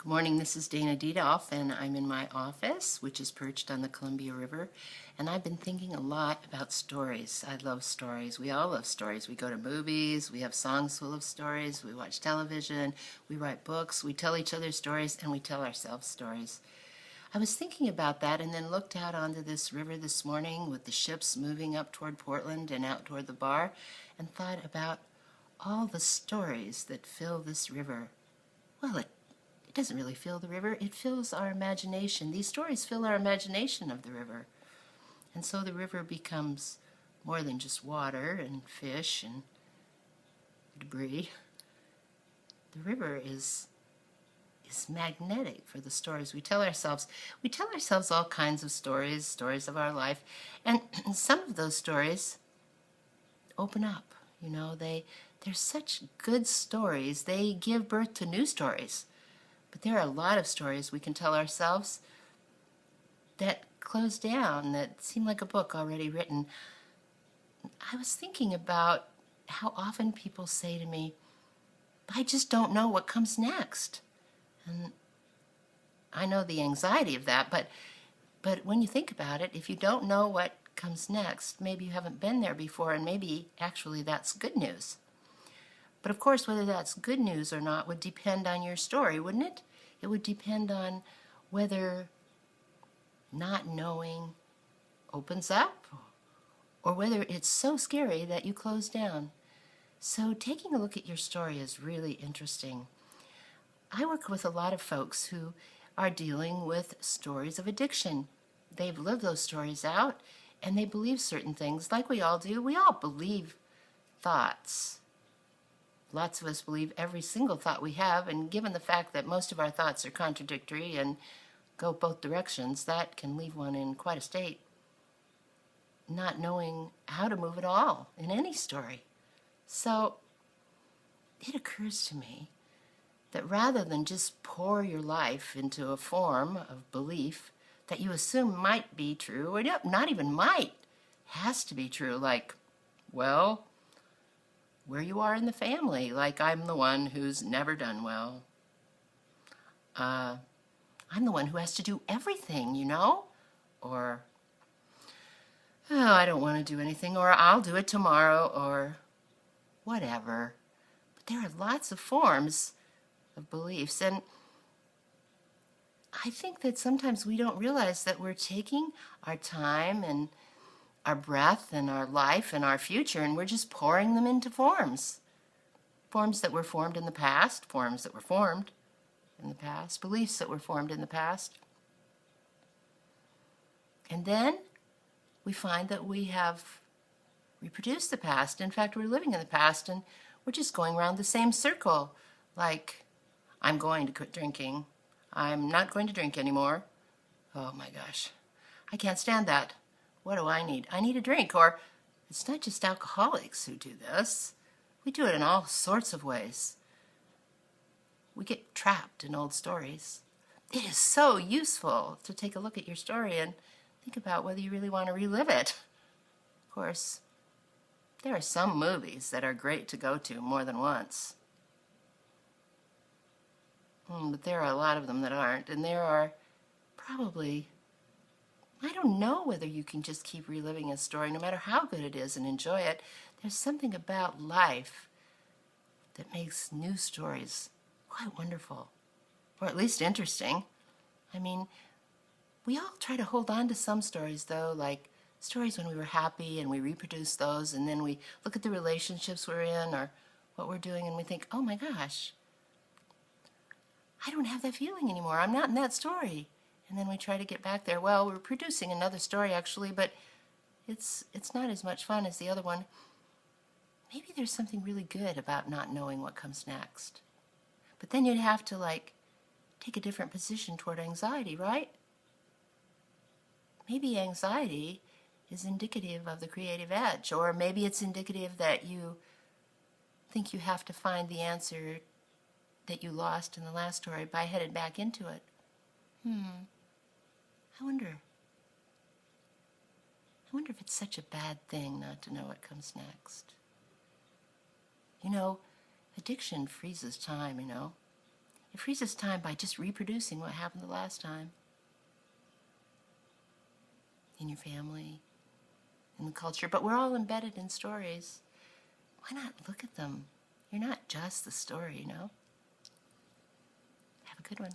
Good morning, this is Dana Diedolf, and I'm in my office, which is perched on the Columbia River, and I've been thinking a lot about stories. I love stories. We all love stories. We go to movies, we have songs full of stories, we watch television, we write books, we tell each other stories, and we tell ourselves stories. I was thinking about that and then looked out onto this river this morning with the ships moving up toward Portland and out toward the bar, and thought about all the stories that fill this river. Well, it doesn't really fill the river, it fills our imagination. These stories fill our imagination of the river. And so the river becomes more than just water and fish and debris. The river is magnetic for the stories we tell ourselves. We tell ourselves all kinds of stories, stories of our life, and some of those stories open up. You know, they're such good stories. They give birth to new stories. But there are a lot of stories we can tell ourselves that close down, that seem like a book already written. I was thinking about how often people say to me, I just don't know what comes next. And I know the anxiety of that, but when you think about it, if you don't know what comes next, maybe you haven't been there before, and maybe actually that's good news. But of course, whether that's good news or not would depend on your story, wouldn't it? It would depend on whether not knowing opens up or whether it's so scary that you close down. So taking a look at your story is really interesting. I work with a lot of folks who are dealing with stories of addiction. They've lived those stories out and they believe certain things like we all do. We all believe thoughts. Lots of us believe every single thought we have, and given the fact that most of our thoughts are contradictory and go both directions, that can leave one in quite a state, not knowing how to move at all in any story. So it occurs to me that rather than just pour your life into a form of belief that you assume might be true, or not even might, has to be true, like, well, where you are in the family, like I'm the one who's never done well. I'm the one who has to do everything, you know? Or, oh, I don't want to do anything, or I'll do it tomorrow, or whatever. But there are lots of forms of beliefs, and I think that sometimes we don't realize that we're taking our time and our breath and our life and our future, and we're just pouring them into forms. Forms that were formed in the past, forms that were formed in the past, beliefs that were formed in the past. And then we find that we have reproduced the past. In fact, we're living in the past and we're just going around the same circle. Like, I'm going to quit drinking. I'm not going to drink anymore. Oh my gosh, I can't stand that. What do I need? I need a drink. Or it's not just alcoholics who do this. We do it in all sorts of ways. We get trapped in old stories. It is so useful to take a look at your story and think about whether you really want to relive it. Of course, there are some movies that are great to go to more than once. But there are a lot of them that aren't, and there are probably, I don't know whether you can just keep reliving a story, no matter how good it is, and enjoy it. There's something about life that makes new stories quite wonderful, or at least interesting. I mean, we all try to hold on to some stories, though, like stories when we were happy, and we reproduce those, and then we look at the relationships we're in or what we're doing, and we think, oh my gosh, I don't have that feeling anymore. I'm not in that story. And then we try to get back there. Well, we're producing another story, actually, but it's not as much fun as the other one. Maybe there's something really good about not knowing what comes next. But then you'd have to, like, take a different position toward anxiety, right? Maybe anxiety is indicative of the creative edge, or maybe it's indicative that you think you have to find the answer that you lost in the last story by headed back into it. I wonder if it's such a bad thing not to know what comes next. You know, addiction freezes time, you know. It freezes time by just reproducing what happened the last time. In your family, in the culture, but we're all embedded in stories. Why not look at them? You're not just the story, you know? Have a good one.